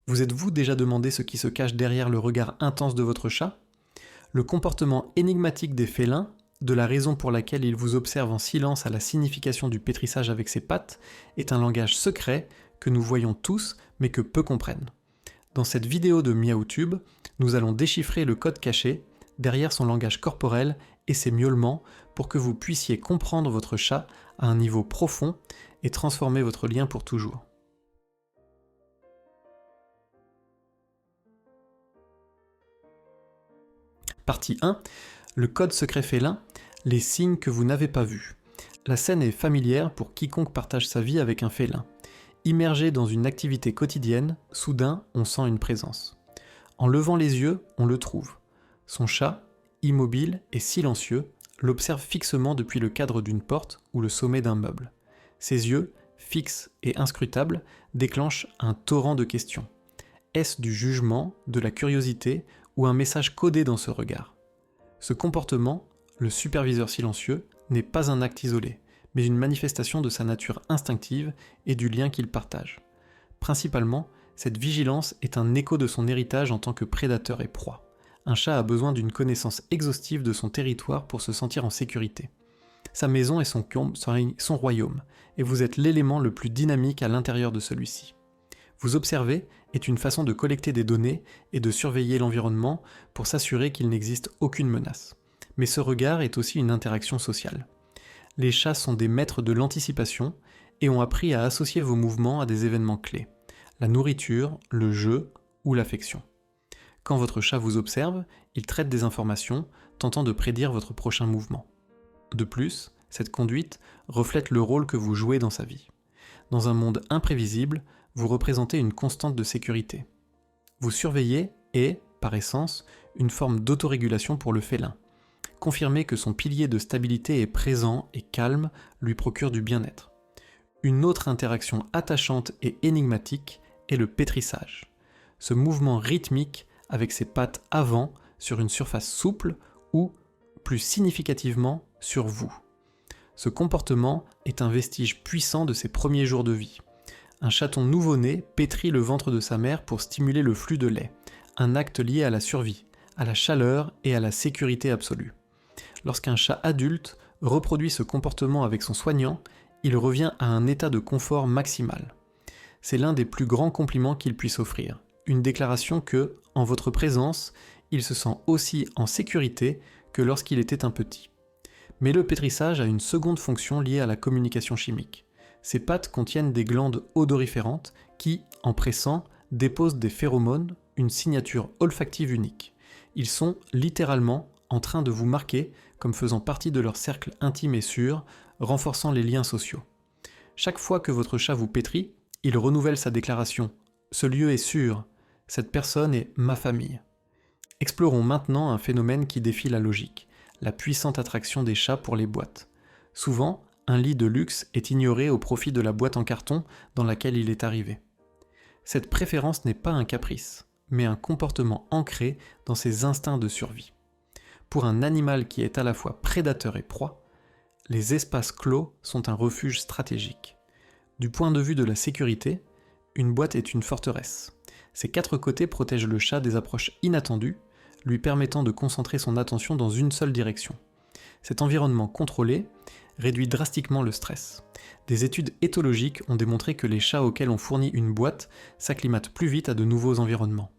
Vous êtes-vous déjà demandé ce qui se cache derrière le regard intense de votre chat? Le comportement énigmatique des félins, de la raison pour laquelle ils vous observent en silence à la signification du pétrissage avec ses pattes, est un langage secret que nous voyons tous mais que peu comprennent. Dans cette vidéo de MiaoTube, nous allons déchiffrer le code caché derrière son langage corporel et ses miaulements pour que vous puissiez comprendre votre chat à un niveau profond et transformer votre lien pour toujours. Partie 1. Le code secret félin, les signes que vous n'avez pas vus. La scène est familière pour quiconque partage sa vie avec un félin. Immergé dans une activité quotidienne, soudain, on sent une présence. En levant les yeux, on le trouve. Son chat, immobile et silencieux, l'observe fixement depuis le cadre d'une porte ou le sommet d'un meuble. Ses yeux, fixes et inscrutables, déclenchent un torrent de questions. Est-ce du jugement, de la curiosité ou un message codé dans ce regard? Ce comportement, le superviseur silencieux, n'est pas un acte isolé, mais une manifestation de sa nature instinctive et du lien qu'il partage. Principalement, cette vigilance est un écho de son héritage en tant que prédateur et proie. Un chat a besoin d'une connaissance exhaustive de son territoire pour se sentir en sécurité. Sa maison est son royaume, et vous êtes l'élément le plus dynamique à l'intérieur de celui-ci. Vous observer est une façon de collecter des données et de surveiller l'environnement pour s'assurer qu'il n'existe aucune menace. Mais ce regard est aussi une interaction sociale. Les chats sont des maîtres de l'anticipation et ont appris à associer vos mouvements à des événements clés. La nourriture, le jeu ou l'affection. Quand votre chat vous observe, il traite des informations, tentant de prédire votre prochain mouvement. De plus, cette conduite reflète le rôle que vous jouez dans sa vie. Dans un monde imprévisible, vous représentez une constante de sécurité. Vous surveillez est, par essence, une forme d'autorégulation pour le félin. Confirmer que son pilier de stabilité est présent et calme lui procure du bien-être. Une autre interaction attachante et énigmatique est le pétrissage. Ce mouvement rythmique avec ses pattes avant sur une surface souple ou, plus significativement, sur vous. Ce comportement est un vestige puissant de ses premiers jours de vie. Un chaton nouveau-né pétrit le ventre de sa mère pour stimuler le flux de lait, un acte lié à la survie, à la chaleur et à la sécurité absolue. Lorsqu'un chat adulte reproduit ce comportement avec son soignant, il revient à un état de confort maximal. C'est l'un des plus grands compliments qu'il puisse offrir, une déclaration que, en votre présence, il se sent aussi en sécurité que lorsqu'il était un petit. Mais le pétrissage a une seconde fonction liée à la communication chimique. Ses pattes contiennent des glandes odoriférantes qui, en pressant, déposent des phéromones, une signature olfactive unique. Ils sont littéralement en train de vous marquer comme faisant partie de leur cercle intime et sûr, renforçant les liens sociaux. Chaque fois que votre chat vous pétrit, il renouvelle sa déclaration « Ce lieu est sûr, cette personne est ma famille ». Explorons maintenant un phénomène qui défie la logique, la puissante attraction des chats pour les boîtes. Souvent, un lit de luxe est ignoré au profit de la boîte en carton dans laquelle il est arrivé. Cette préférence n'est pas un caprice, mais un comportement ancré dans ses instincts de survie. Pour un animal qui est à la fois prédateur et proie, les espaces clos sont un refuge stratégique. Du point de vue de la sécurité, une boîte est une forteresse. Ses quatre côtés protègent le chat des approches inattendues, lui permettant de concentrer son attention dans une seule direction. Cet environnement contrôlé réduit drastiquement le stress. Des études éthologiques ont démontré que les chats auxquels on fournit une boîte s'acclimatent plus vite à de nouveaux environnements.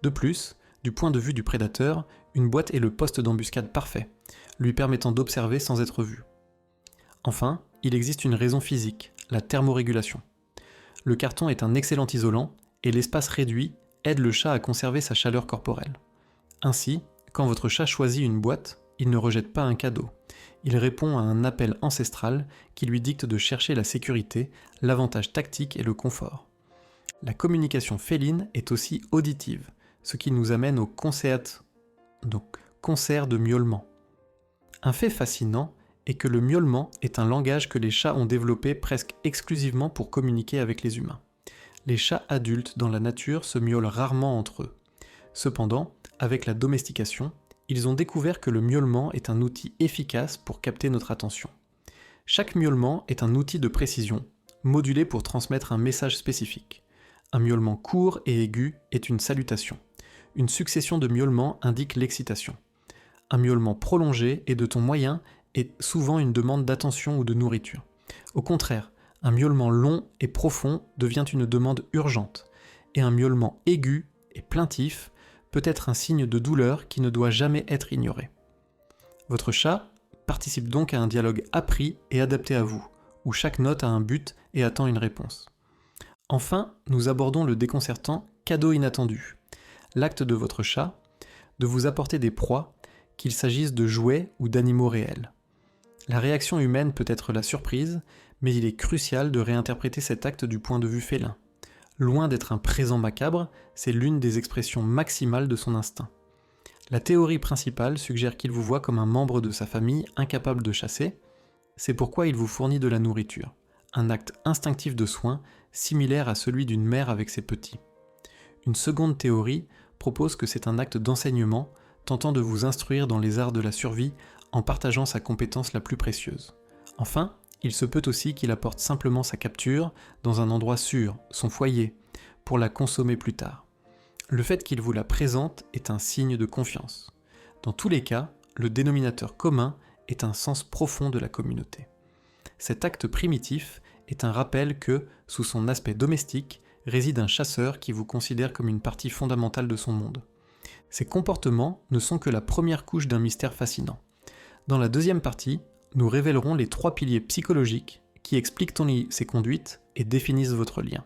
De plus, du point de vue du prédateur, une boîte est le poste d'embuscade parfait, lui permettant d'observer sans être vu. Enfin, il existe une raison physique, la thermorégulation. Le carton est un excellent isolant et l'espace réduit aide le chat à conserver sa chaleur corporelle. Ainsi, quand votre chat choisit une boîte, il ne rejette pas un cadeau. Il répond à un appel ancestral qui lui dicte de chercher la sécurité, l'avantage tactique et le confort. La communication féline est aussi auditive, ce qui nous amène au concert de miaulement. Un fait fascinant est que le miaulement est un langage que les chats ont développé presque exclusivement pour communiquer avec les humains. Les chats adultes dans la nature se miaulent rarement entre eux. Cependant, avec la domestication, ils ont découvert que le miaulement est un outil efficace pour capter notre attention. Chaque miaulement est un outil de précision, modulé pour transmettre un message spécifique. Un miaulement court et aigu est une salutation. Une succession de miaulements indique l'excitation. Un miaulement prolongé et de ton moyen est souvent une demande d'attention ou de nourriture. Au contraire, un miaulement long et profond devient une demande urgente, et un miaulement aigu et plaintif peut être un signe de douleur qui ne doit jamais être ignoré. Votre chat participe donc à un dialogue appris et adapté à vous, où chaque note a un but et attend une réponse. Enfin, nous abordons le déconcertant cadeau inattendu, l'acte de votre chat de vous apporter des proies, qu'il s'agisse de jouets ou d'animaux réels. La réaction humaine peut être la surprise, mais il est crucial de réinterpréter cet acte du point de vue félin. Loin d'être un présent macabre, c'est l'une des expressions maximales de son instinct. La théorie principale suggère qu'il vous voit comme un membre de sa famille incapable de chasser, c'est pourquoi il vous fournit de la nourriture, un acte instinctif de soin similaire à celui d'une mère avec ses petits. Une seconde théorie propose que c'est un acte d'enseignement tentant de vous instruire dans les arts de la survie en partageant sa compétence la plus précieuse. Enfin, il se peut aussi qu'il apporte simplement sa capture dans un endroit sûr, son foyer, pour la consommer plus tard. Le fait qu'il vous la présente est un signe de confiance. Dans tous les cas, le dénominateur commun est un sens profond de la communauté. Cet acte primitif est un rappel que, sous son aspect domestique, réside un chasseur qui vous considère comme une partie fondamentale de son monde. Ces comportements ne sont que la première couche d'un mystère fascinant. Dans la deuxième partie, nous révélerons les 3 piliers psychologiques qui expliquent ces conduites et définissent votre lien.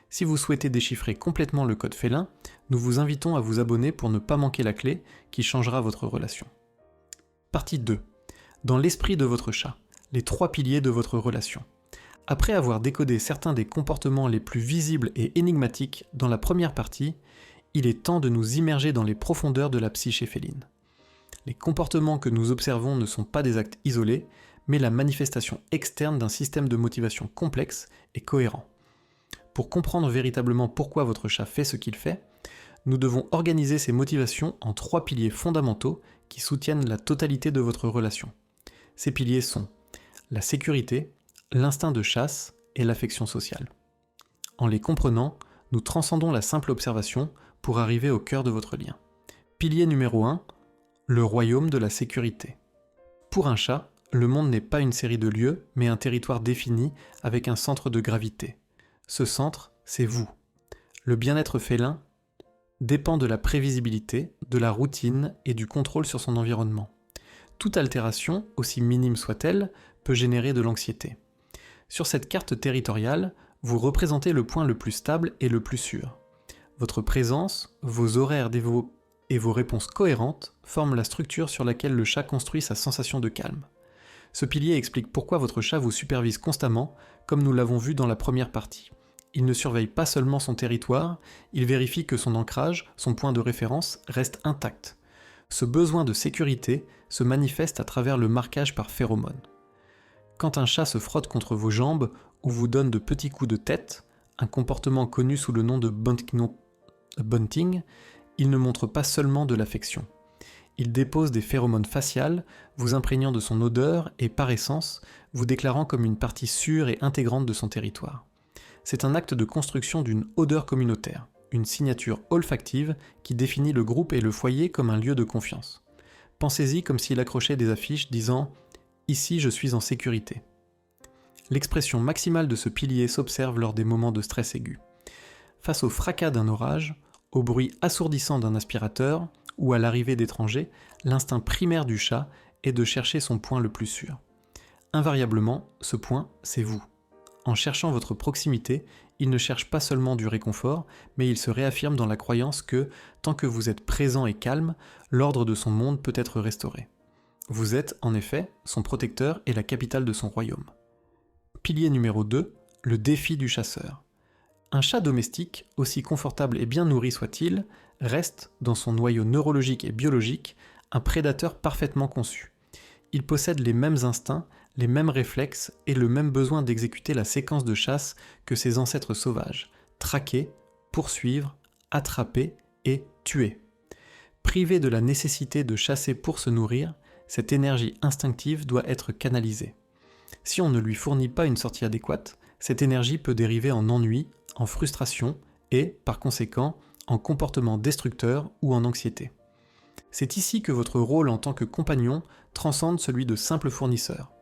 Si vous souhaitez déchiffrer complètement le code félin, nous vous invitons à vous abonner pour ne pas manquer la clé qui changera votre relation. Partie 2. Dans l'esprit de votre chat, les 3 piliers de votre relation. Après avoir décodé certains des comportements les plus visibles et énigmatiques dans la première partie, il est temps de nous immerger dans les profondeurs de la psyché féline. Les comportements que nous observons ne sont pas des actes isolés, mais la manifestation externe d'un système de motivation complexe et cohérent. Pour comprendre véritablement pourquoi votre chat fait ce qu'il fait, nous devons organiser ces motivations en 3 piliers fondamentaux qui soutiennent la totalité de votre relation. Ces piliers sont la sécurité, l'instinct de chasse et l'affection sociale. En les comprenant, nous transcendons la simple observation pour arriver au cœur de votre lien. Pilier numéro 1, le royaume de la sécurité. Pour un chat, le monde n'est pas une série de lieux, mais un territoire défini avec un centre de gravité. Ce centre, c'est vous. Le bien-être félin dépend de la prévisibilité, de la routine et du contrôle sur son environnement. Toute altération, aussi minime soit-elle, peut générer de l'anxiété. Sur cette carte territoriale, vous représentez le point le plus stable et le plus sûr. Votre présence, vos horaires et vos réponses cohérentes forment la structure sur laquelle le chat construit sa sensation de calme. Ce pilier explique pourquoi votre chat vous supervise constamment, comme nous l'avons vu dans la première partie. Il ne surveille pas seulement son territoire, il vérifie que son ancrage, son point de référence, reste intact. Ce besoin de sécurité se manifeste à travers le marquage par phéromones. Quand un chat se frotte contre vos jambes ou vous donne de petits coups de tête, un comportement connu sous le nom de bunting, il ne montre pas seulement de l'affection. Il dépose des phéromones faciales, vous imprégnant de son odeur et, par essence, vous déclarant comme une partie sûre et intégrante de son territoire. C'est un acte de construction d'une odeur communautaire, une signature olfactive qui définit le groupe et le foyer comme un lieu de confiance. Pensez-y comme s'il accrochait des affiches disant « Ici, je suis en sécurité ». L'expression maximale de ce pilier s'observe lors des moments de stress aigu. Face au fracas d'un orage, au bruit assourdissant d'un aspirateur ou à l'arrivée d'étrangers, l'instinct primaire du chat est de chercher son point le plus sûr. Invariablement, ce point, c'est vous. En cherchant votre proximité, il ne cherche pas seulement du réconfort, mais il se réaffirme dans la croyance que, tant que vous êtes présent et calme, l'ordre de son monde peut être restauré. Vous êtes, en effet, son protecteur et la capitale de son royaume. Pilier numéro 2, le défi du chasseur. Un chat domestique, aussi confortable et bien nourri soit-il, reste, dans son noyau neurologique et biologique, un prédateur parfaitement conçu. Il possède les mêmes instincts, les mêmes réflexes et le même besoin d'exécuter la séquence de chasse que ses ancêtres sauvages, traquer, poursuivre, attraper et tuer. Privé de la nécessité de chasser pour se nourrir, cette énergie instinctive doit être canalisée. Si on ne lui fournit pas une sortie adéquate, cette énergie peut dériver en ennui, en frustration et, par conséquent, en comportement destructeur ou en anxiété. C'est ici que votre rôle en tant que compagnon transcende celui de simple fournisseur.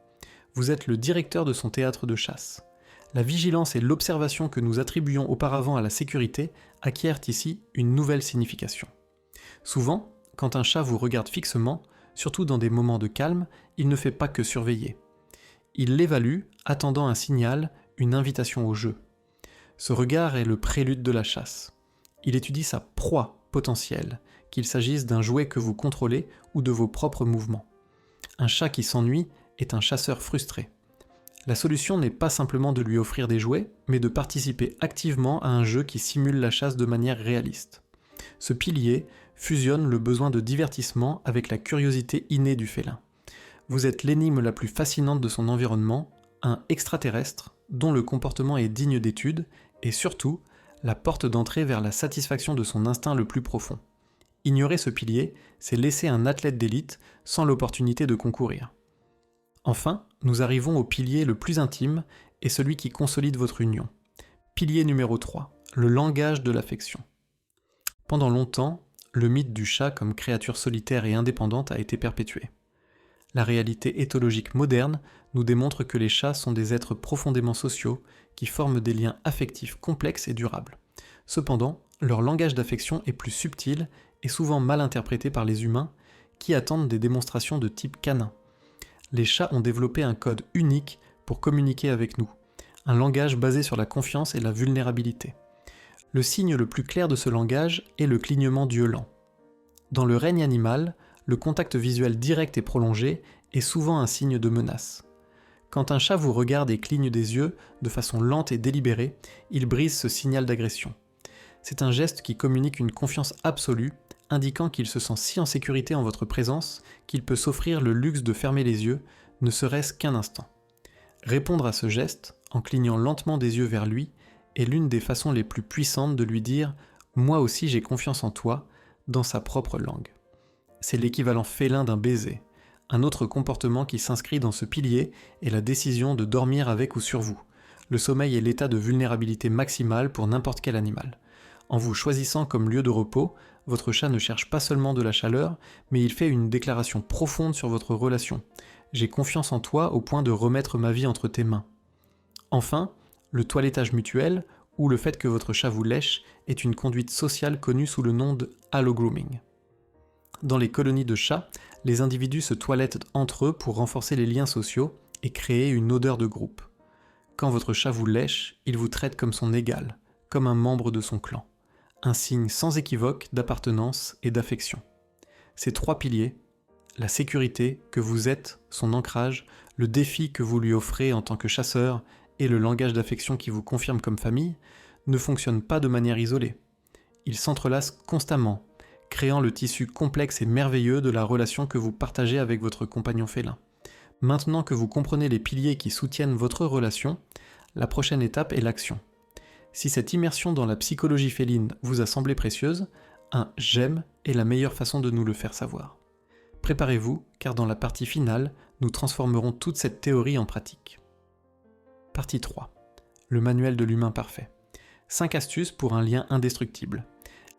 Vous êtes le directeur de son théâtre de chasse. La vigilance et l'observation que nous attribuions auparavant à la sécurité acquièrent ici une nouvelle signification. Souvent, quand un chat vous regarde fixement, surtout dans des moments de calme, il ne fait pas que surveiller. Il l'évalue, attendant un signal, une invitation au jeu. Ce regard est le prélude de la chasse. Il étudie sa proie potentielle, qu'il s'agisse d'un jouet que vous contrôlez ou de vos propres mouvements. Un chat qui s'ennuie est un chasseur frustré. La solution n'est pas simplement de lui offrir des jouets, mais de participer activement à un jeu qui simule la chasse de manière réaliste. Ce pilier fusionne le besoin de divertissement avec la curiosité innée du félin. Vous êtes l'énigme la plus fascinante de son environnement, un extraterrestre dont le comportement est digne d'étude, et surtout, la porte d'entrée vers la satisfaction de son instinct le plus profond. Ignorer ce pilier, c'est laisser un athlète d'élite sans l'opportunité de concourir. Enfin, nous arrivons au pilier le plus intime et celui qui consolide votre union. Pilier numéro 3, le langage de l'affection. Pendant longtemps, le mythe du chat comme créature solitaire et indépendante a été perpétué. La réalité éthologique moderne nous démontre que les chats sont des êtres profondément sociaux qui forment des liens affectifs complexes et durables. Cependant, leur langage d'affection est plus subtil et souvent mal interprété par les humains qui attendent des démonstrations de type canin. Les chats ont développé un code unique pour communiquer avec nous, un langage basé sur la confiance et la vulnérabilité. Le signe le plus clair de ce langage est le clignement d'yeux lents. Dans le règne animal, le contact visuel direct et prolongé est souvent un signe de menace. Quand un chat vous regarde et cligne des yeux de façon lente et délibérée, il brise ce signal d'agression. C'est un geste qui communique une confiance absolue, indiquant qu'il se sent si en sécurité en votre présence qu'il peut s'offrir le luxe de fermer les yeux, ne serait-ce qu'un instant. Répondre à ce geste, en clignant lentement des yeux vers lui, est l'une des façons les plus puissantes de lui dire « Moi aussi j'ai confiance en toi » dans sa propre langue. C'est l'équivalent félin d'un baiser. Un autre comportement qui s'inscrit dans ce pilier est la décision de dormir avec ou sur vous. Le sommeil est l'état de vulnérabilité maximale pour n'importe quel animal. En vous choisissant comme lieu de repos, votre chat ne cherche pas seulement de la chaleur, mais il fait une déclaration profonde sur votre relation. J'ai confiance en toi au point de remettre ma vie entre tes mains. Enfin, le toilettage mutuel, ou le fait que votre chat vous lèche, est une conduite sociale connue sous le nom de allogrooming. Dans les colonies de chats, les individus se toilettent entre eux pour renforcer les liens sociaux et créer une odeur de groupe. Quand votre chat vous lèche, il vous traite comme son égal, comme un membre de son clan. Un signe sans équivoque d'appartenance et d'affection. Ces trois piliers, la sécurité que vous êtes, son ancrage, le défi que vous lui offrez en tant que chasseur et le langage d'affection qui vous confirme comme famille, ne fonctionnent pas de manière isolée. Ils s'entrelacent constamment, créant le tissu complexe et merveilleux de la relation que vous partagez avec votre compagnon félin. Maintenant que vous comprenez les piliers qui soutiennent votre relation, la prochaine étape est l'action. Si cette immersion dans la psychologie féline vous a semblé précieuse, un « j'aime » est la meilleure façon de nous le faire savoir. Préparez-vous, car dans la partie finale, nous transformerons toute cette théorie en pratique. Partie 3. Le manuel de l'humain parfait. 5 astuces pour un lien indestructible.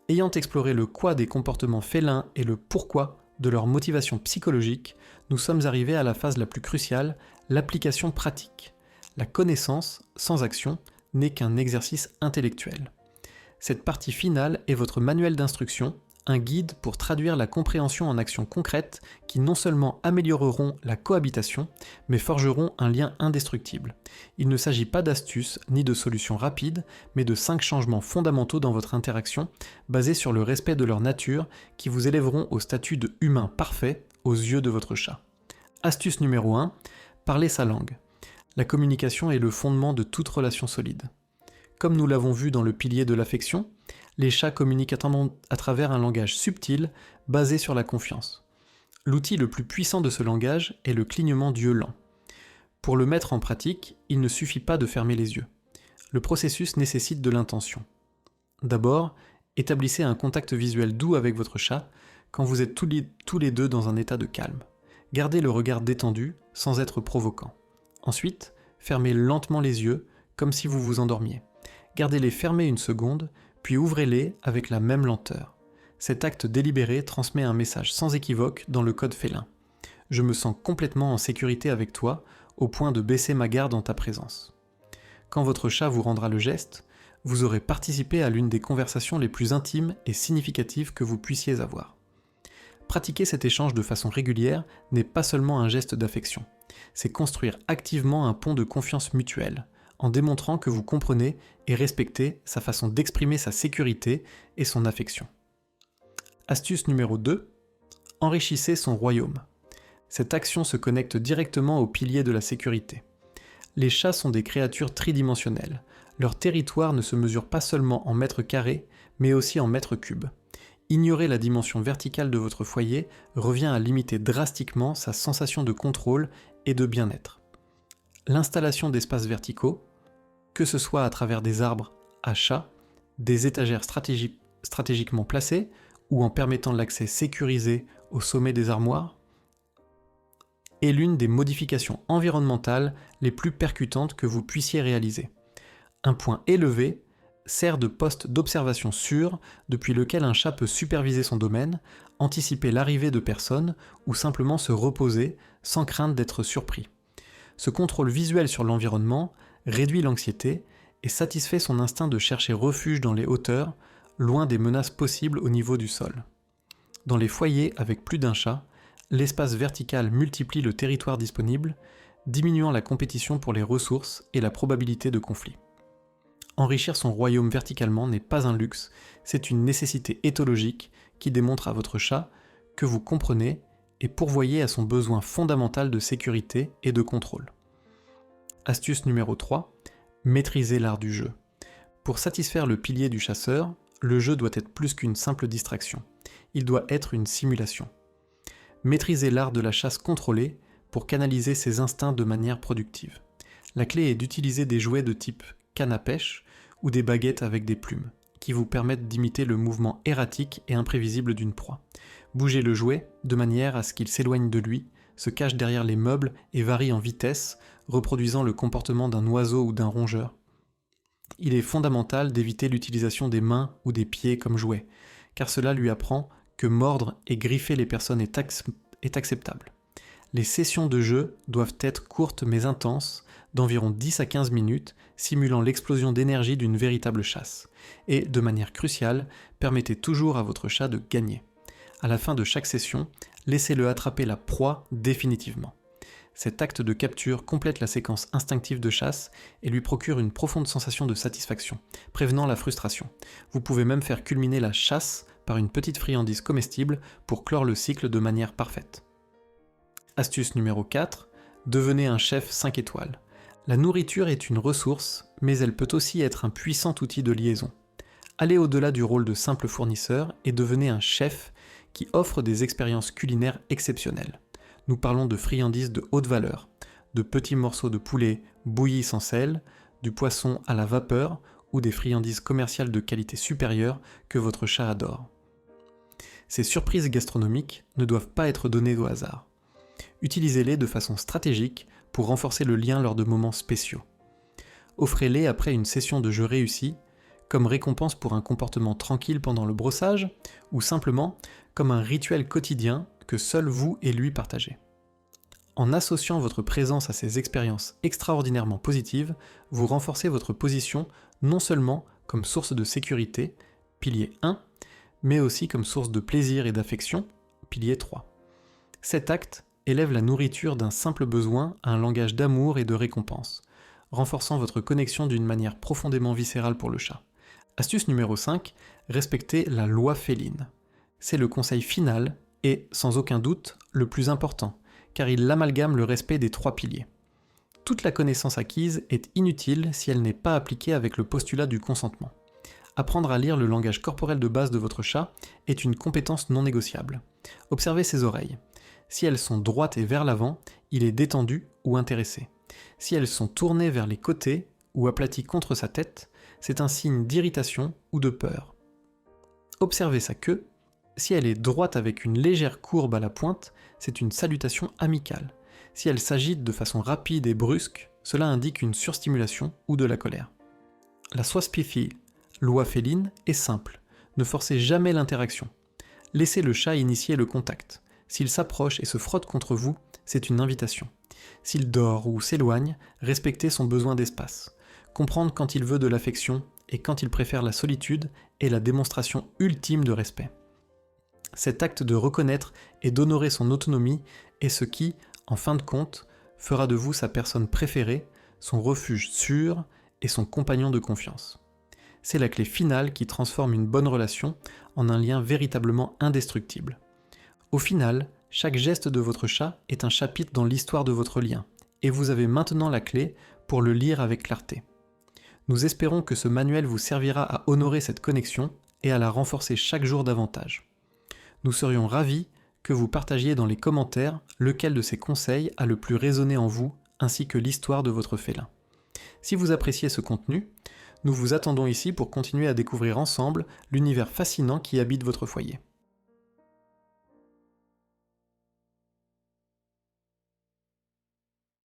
Ayant exploré le quoi des comportements félins et le pourquoi de leur motivation psychologique, nous sommes arrivés à la phase la plus cruciale, l'application pratique. La connaissance, sans action, n'est qu'un exercice intellectuel. Cette partie finale est votre manuel d'instruction, un guide pour traduire la compréhension en actions concrètes qui non seulement amélioreront la cohabitation, mais forgeront un lien indestructible. Il ne s'agit pas d'astuces ni de solutions rapides, mais de 5 changements fondamentaux dans votre interaction, basés sur le respect de leur nature, qui vous élèveront au statut de humain parfait aux yeux de votre chat. Astuce numéro 1, parler sa langue. La communication est le fondement de toute relation solide. Comme nous l'avons vu dans le pilier de l'affection, les chats communiquent à travers un langage subtil basé sur la confiance. L'outil le plus puissant de ce langage est le clignement d'yeux lent. Pour le mettre en pratique, il ne suffit pas de fermer les yeux. Le processus nécessite de l'intention. D'abord, établissez un contact visuel doux avec votre chat quand vous êtes tous les deux dans un état de calme. Gardez le regard détendu sans être provoquant. Ensuite, fermez lentement les yeux comme si vous vous endormiez. Gardez-les fermés une seconde, puis ouvrez-les avec la même lenteur. Cet acte délibéré transmet un message sans équivoque dans le code félin. Je me sens complètement en sécurité avec toi, au point de baisser ma garde en ta présence. Quand votre chat vous rendra le geste, vous aurez participé à l'une des conversations les plus intimes et significatives que vous puissiez avoir. Pratiquer cet échange de façon régulière n'est pas seulement un geste d'affection, c'est construire activement un pont de confiance mutuelle, en démontrant que vous comprenez et respectez sa façon d'exprimer sa sécurité et son affection. Astuce numéro 2. Enrichissez son royaume. Cette action se connecte directement au pilier de la sécurité. Les chats sont des créatures tridimensionnelles. Leur territoire ne se mesure pas seulement en mètres carrés, mais aussi en mètres cubes. Ignorer la dimension verticale de votre foyer revient à limiter drastiquement sa sensation de contrôle et de bien-être. L'installation d'espaces verticaux, que ce soit à travers des arbres à chats, des étagères stratégiquement placées ou en permettant l'accès sécurisé au sommet des armoires, est l'une des modifications environnementales les plus percutantes que vous puissiez réaliser. Un point élevé sert de poste d'observation sûr depuis lequel un chat peut superviser son domaine, anticiper l'arrivée de personnes ou simplement se reposer sans crainte d'être surpris. Ce contrôle visuel sur l'environnement réduit l'anxiété et satisfait son instinct de chercher refuge dans les hauteurs, loin des menaces possibles au niveau du sol. Dans les foyers avec plus d'un chat, l'espace vertical multiplie le territoire disponible, diminuant la compétition pour les ressources et la probabilité de conflit. Enrichir son royaume verticalement n'est pas un luxe, c'est une nécessité éthologique qui démontre à votre chat que vous comprenez et pourvoyez à son besoin fondamental de sécurité et de contrôle. Astuce numéro 3. Maîtriser l'art du jeu. Pour satisfaire le pilier du chasseur, le jeu doit être plus qu'une simple distraction. Il doit être une simulation. Maîtriser l'art de la chasse contrôlée pour canaliser ses instincts de manière productive. La clé est d'utiliser des jouets de type canne à pêche ou des baguettes avec des plumes, qui vous permettent d'imiter le mouvement erratique et imprévisible d'une proie. Bougez le jouet de manière à ce qu'il s'éloigne de lui, se cache derrière les meubles et varie en vitesse, reproduisant le comportement d'un oiseau ou d'un rongeur. Il est fondamental d'éviter l'utilisation des mains ou des pieds comme jouets, car cela lui apprend que mordre et griffer les personnes est acceptable. Les sessions de jeu doivent être courtes mais intenses, d'environ 10 à 15 minutes, simulant l'explosion d'énergie d'une véritable chasse. Et, de manière cruciale, permettez toujours à votre chat de gagner. À la fin de chaque session, laissez-le attraper la proie définitivement. Cet acte de capture complète la séquence instinctive de chasse et lui procure une profonde sensation de satisfaction, prévenant la frustration. Vous pouvez même faire culminer la chasse par une petite friandise comestible pour clore le cycle de manière parfaite. Astuce numéro 4. Devenez un chef 5 étoiles. La nourriture est une ressource, mais elle peut aussi être un puissant outil de liaison. Allez au-delà du rôle de simple fournisseur et devenez un chef qui offre des expériences culinaires exceptionnelles. Nous parlons de friandises de haute valeur, de petits morceaux de poulet bouillis sans sel, du poisson à la vapeur ou des friandises commerciales de qualité supérieure que votre chat adore. Ces surprises gastronomiques ne doivent pas être données au hasard. Utilisez-les de façon stratégique pour renforcer le lien lors de moments spéciaux. Offrez-les après une session de jeu réussie, comme récompense pour un comportement tranquille pendant le brossage, ou simplement comme un rituel quotidien que seul vous et lui partagez. En associant votre présence à ces expériences extraordinairement positives, vous renforcez votre position non seulement comme source de sécurité, pilier 1, mais aussi comme source de plaisir et d'affection, pilier 3. Cet acte élève la nourriture d'un simple besoin à un langage d'amour et de récompense, renforçant votre connexion d'une manière profondément viscérale pour le chat. Astuce numéro 5, respectez la loi féline. C'est le conseil final et, sans aucun doute, le plus important, car il amalgame le respect des 3 piliers. Toute la connaissance acquise est inutile si elle n'est pas appliquée avec le postulat du consentement. Apprendre à lire le langage corporel de base de votre chat est une compétence non négociable. Observez ses oreilles. Si elles sont droites et vers l'avant, il est détendu ou intéressé. Si elles sont tournées vers les côtés ou aplaties contre sa tête, c'est un signe d'irritation ou de peur. Observez sa queue. Si elle est droite avec une légère courbe à la pointe, c'est une salutation amicale. Si elle s'agite de façon rapide et brusque, cela indique une surstimulation ou de la colère. La soie spiffy, Loi féline est simple. Ne forcez jamais l'interaction. Laissez le chat initier le contact. S'il s'approche et se frotte contre vous, c'est une invitation. S'il dort ou s'éloigne, respectez son besoin d'espace. Comprendre quand il veut de l'affection et quand il préfère la solitude est la démonstration ultime de respect. Cet acte de reconnaître et d'honorer son autonomie est ce qui, en fin de compte, fera de vous sa personne préférée, son refuge sûr et son compagnon de confiance. C'est la clé finale qui transforme une bonne relation en un lien véritablement indestructible. Au final, chaque geste de votre chat est un chapitre dans l'histoire de votre lien, et vous avez maintenant la clé pour le lire avec clarté. Nous espérons que ce manuel vous servira à honorer cette connexion et à la renforcer chaque jour davantage. Nous serions ravis que vous partagiez dans les commentaires lequel de ces conseils a le plus résonné en vous, ainsi que l'histoire de votre félin. Si vous appréciez ce contenu, nous vous attendons ici pour continuer à découvrir ensemble l'univers fascinant qui habite votre foyer.